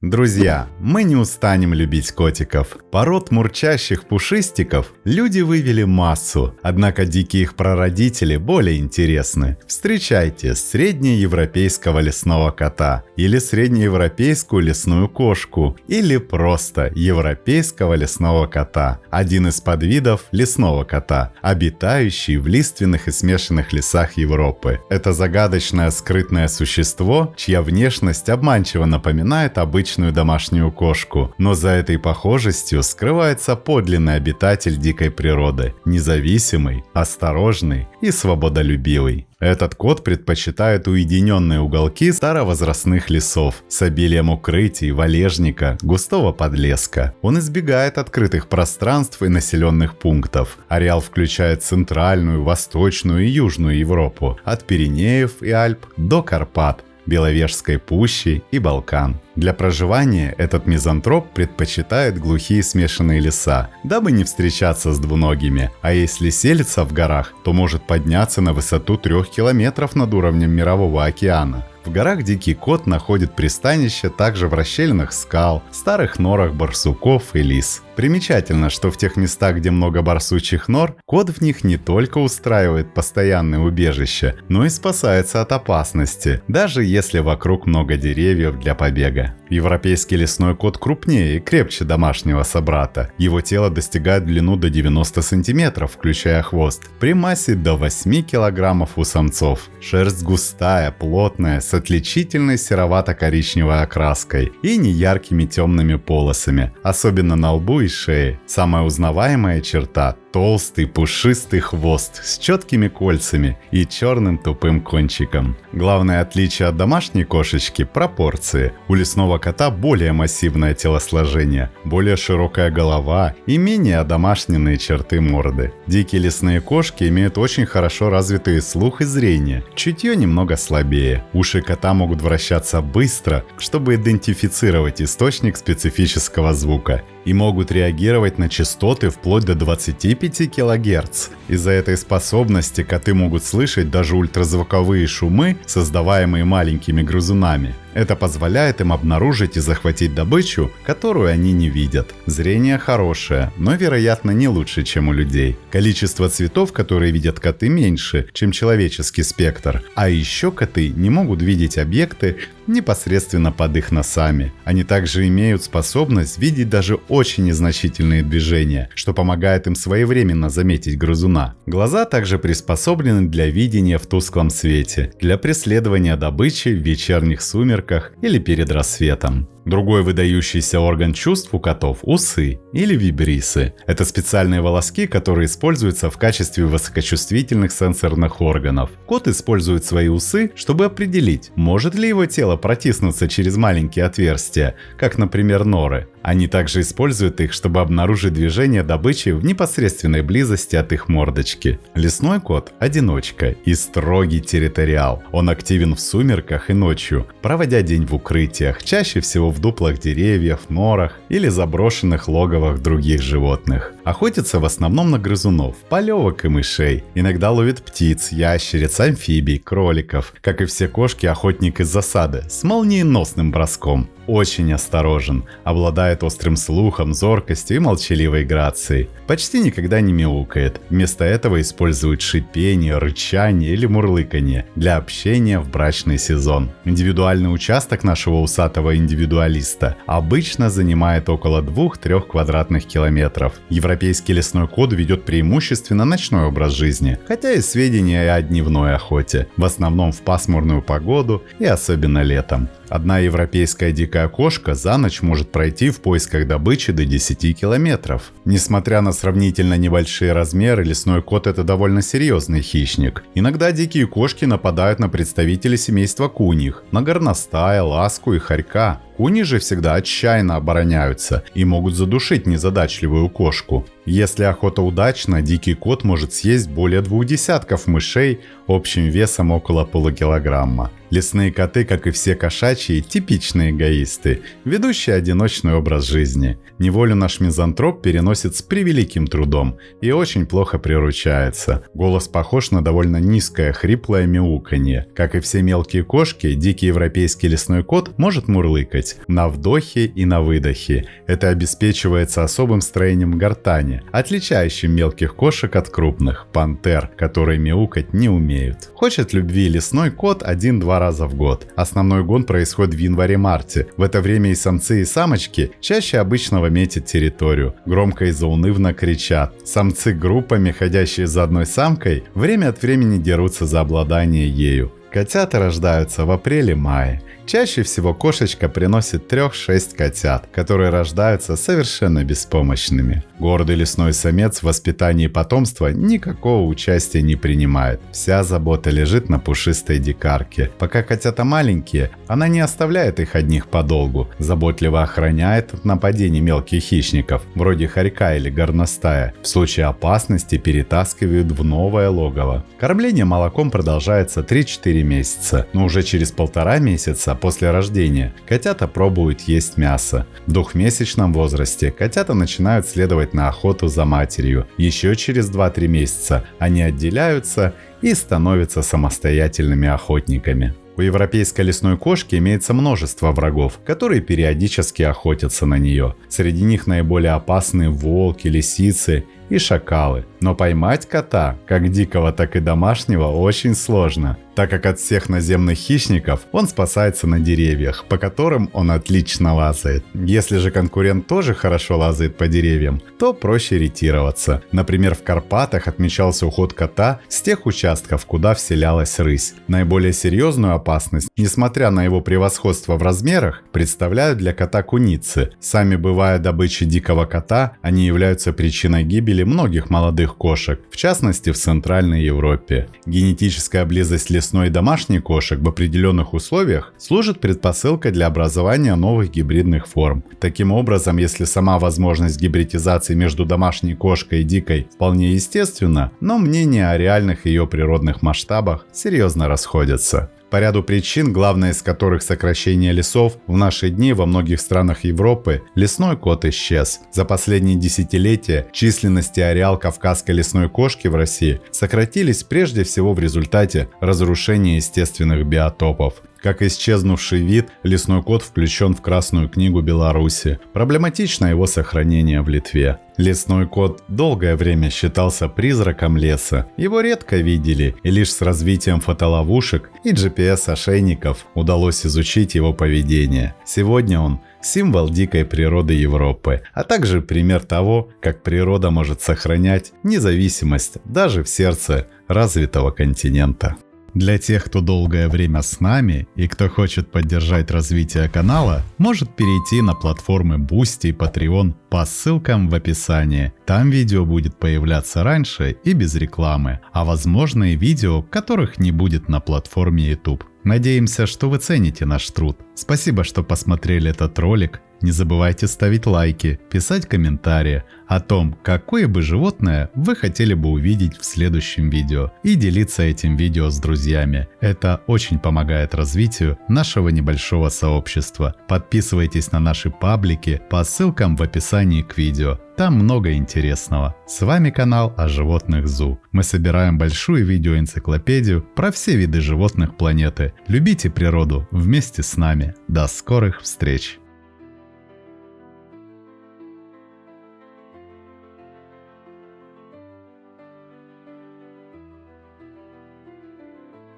Друзья, мы не устанем любить котиков. Пород мурчащих пушистиков люди вывели массу, однако дикие их прародители более интересны. Встречайте среднеевропейского лесного кота, или среднеевропейскую лесную кошку, или просто европейского лесного кота. Один из подвидов лесного кота, обитающий в лиственных и смешанных лесах Европы. Это загадочное скрытное существо, чья внешность обманчиво напоминает обычную домашнюю кошку, но за этой похожестью скрывается подлинный обитатель дикой природы, независимый, осторожный и свободолюбивый. Этот кот предпочитает уединенные уголки старовозрастных лесов с обилием укрытий, валежника, густого подлеска. Он избегает открытых пространств и населенных пунктов. Ареал включает центральную, восточную и южную Европу, от Пиренеев и Альп до Карпат, Беловежской пущи и Балкан. Для проживания этот мизантроп предпочитает глухие смешанные леса, дабы не встречаться с двуногими, а если селится в горах, то может подняться на высоту 3 километров над уровнем Мирового океана. В горах дикий кот находит пристанище также в расщелинах скал, старых норах барсуков и лис. Примечательно, что в тех местах, где много барсучьих нор, кот в них не только устраивает постоянное убежище, но и спасается от опасности, даже если вокруг много деревьев для побега. Европейский лесной кот крупнее и крепче домашнего собрата. Его тело достигает в длину до 90 сантиметров, включая хвост, при массе до 8 килограммов у самцов. Шерсть густая, плотная, с отличительной серовато-коричневой окраской и неяркими темными полосами, особенно на лбу и шее. Самая узнаваемая черта – толстый пушистый хвост с четкими кольцами и черным тупым кончиком. Главное отличие от домашней кошечки – пропорции. У лесного кота более массивное телосложение, более широкая голова и менее одомашненные черты морды. Дикие лесные кошки имеют очень хорошо развитый слух и зрение, чутье немного слабее. Уши кота могут вращаться быстро, чтобы идентифицировать источник специфического звука, и могут реагировать на частоты вплоть до 25 кГц. Из-за этой способности коты могут слышать даже ультразвуковые шумы, создаваемые маленькими грызунами. Это позволяет им обнаружить и захватить добычу, которую они не видят. Зрение хорошее, но, вероятно, не лучше, чем у людей. Количество цветов, которые видят коты, меньше, чем человеческий спектр. А еще коты не могут видеть объекты непосредственно под их носами. Они также имеют способность видеть даже очень незначительные движения, что помогает им своевременно заметить грызуна. Глаза также приспособлены для видения в тусклом свете, для преследования добычи в вечерних сумерках или перед рассветом. Другой выдающийся орган чувств у котов – усы или вибрисы. Это специальные волоски, которые используются в качестве высокочувствительных сенсорных органов. Кот использует свои усы, чтобы определить, может ли его тело протиснуться через маленькие отверстия, как, например, норы. Они также используют их, чтобы обнаружить движение добычи в непосредственной близости от их мордочки. Лесной кот – одиночка и строгий территориал. Он активен в сумерках и ночью, проводя день в укрытиях, чаще всего в дуплах деревьев, норах или заброшенных логовах других животных. Охотится в основном на грызунов, полевок и мышей. Иногда ловит птиц, ящериц, амфибий, кроликов. Как и все кошки, охотник из засады с молниеносным броском. Очень осторожен, обладает острым слухом, зоркостью и молчаливой грацией. Почти никогда не мяукает. Вместо этого использует шипение, рычание или мурлыканье для общения в брачный сезон. Индивидуальный участок нашего усатого индивидуалиста обычно занимает около 2-3 квадратных километров. Европейский лесной кот ведет преимущественно ночной образ жизни, хотя и сведения о дневной охоте, в основном в пасмурную погоду и особенно летом. Одна европейская дикая кошка за ночь может пройти в поисках добычи до 10 километров. Несмотря на сравнительно небольшие размеры, лесной кот – это довольно серьезный хищник. Иногда дикие кошки нападают на представителей семейства куньих, на горностая, ласку и хорька. Куни же всегда отчаянно обороняются и могут задушить незадачливую кошку. Если охота удачна, дикий кот может съесть более 2 десятков мышей общим весом около полукилограмма. Лесные коты, как и все кошачьи, типичные эгоисты, ведущие одиночный образ жизни. Неволю наш мизантроп переносит с превеликим трудом и очень плохо приручается. Голос похож на довольно низкое хриплое мяуканье. Как и все мелкие кошки, дикий европейский лесной кот может мурлыкать на вдохе и на выдохе. Это обеспечивается особым строением гортани, отличающим мелких кошек от крупных, пантер, которые мяукать не умеют. Хочет любви лесной кот 1-2 раза в год. Основной гон происходит в январе-марте. В это время и самцы, и самочки чаще обычного метят территорию. Громко и заунывно кричат. Самцы группами, ходящие за одной самкой, время от времени дерутся за обладание ею. Котята рождаются в апреле-мае. Чаще всего кошечка приносит 3-6 котят, которые рождаются совершенно беспомощными. Гордый лесной самец в воспитании потомства никакого участия не принимает. Вся забота лежит на пушистой дикарке. Пока котята маленькие, она не оставляет их одних подолгу, заботливо охраняет от нападений мелких хищников, вроде хорька или горностая. В случае опасности перетаскивают в новое логово. Кормление молоком продолжается 3-4 месяца, но уже через 1,5 месяца после рождения котята пробуют есть мясо. В 2-месячном возрасте котята начинают следовать на охоту за матерью. Еще через 2-3 месяца они отделяются и становятся самостоятельными охотниками. У европейской лесной кошки имеется множество врагов, которые периодически охотятся на нее. Среди них наиболее опасные волки, лисицы и шакалы. Но поймать кота, как дикого, так и домашнего, очень сложно, так как от всех наземных хищников он спасается на деревьях, по которым он отлично лазает. Если же конкурент тоже хорошо лазает по деревьям, то проще ретироваться. Например, в Карпатах отмечался уход кота с тех участков, куда вселялась рысь. Наиболее серьезную опасность, несмотря на его превосходство в размерах, представляют для кота куницы. Сами бывая добычей дикого кота, они являются причиной гибели многих молодых кошек, в частности в Центральной Европе. Генетическая близость лесной и домашней кошек в определенных условиях служит предпосылкой для образования новых гибридных форм. Таким образом, если сама возможность гибридизации между домашней кошкой и дикой вполне естественна, но мнения о реальных ее природных масштабах серьезно расходятся. По ряду причин, главная из которых сокращение лесов, в наши дни во многих странах Европы лесной кот исчез. За последние десятилетия численность и ареал кавказской лесной кошки в России сократились прежде всего в результате разрушения естественных биотопов. Как исчезнувший вид, лесной кот включен в Красную книгу Беларуси. Проблематично его сохранение в Литве. Лесной кот долгое время считался призраком леса. Его редко видели, и лишь с развитием фотоловушек и GPS-ошейников удалось изучить его поведение. Сегодня он символ дикой природы Европы, а также пример того, как природа может сохранять независимость даже в сердце развитого континента. Для тех, кто долгое время с нами и кто хочет поддержать развитие канала, может перейти на платформы Boosty и Patreon по ссылкам в описании. Там видео будет появляться раньше и без рекламы, а возможно и видео, которых не будет на платформе YouTube. Надеемся, что вы цените наш труд. Спасибо, что посмотрели этот ролик. Не забывайте ставить лайки, писать комментарии о том, какое бы животное вы хотели бы увидеть в следующем видео, и делиться этим видео с друзьями. Это очень помогает развитию нашего небольшого сообщества. Подписывайтесь на наши паблики по ссылкам в описании к видео. Там много интересного. С вами канал о животных ЗУ. Мы собираем большую видеоэнциклопедию про все виды животных планеты. Любите природу вместе с нами. До скорых встреч!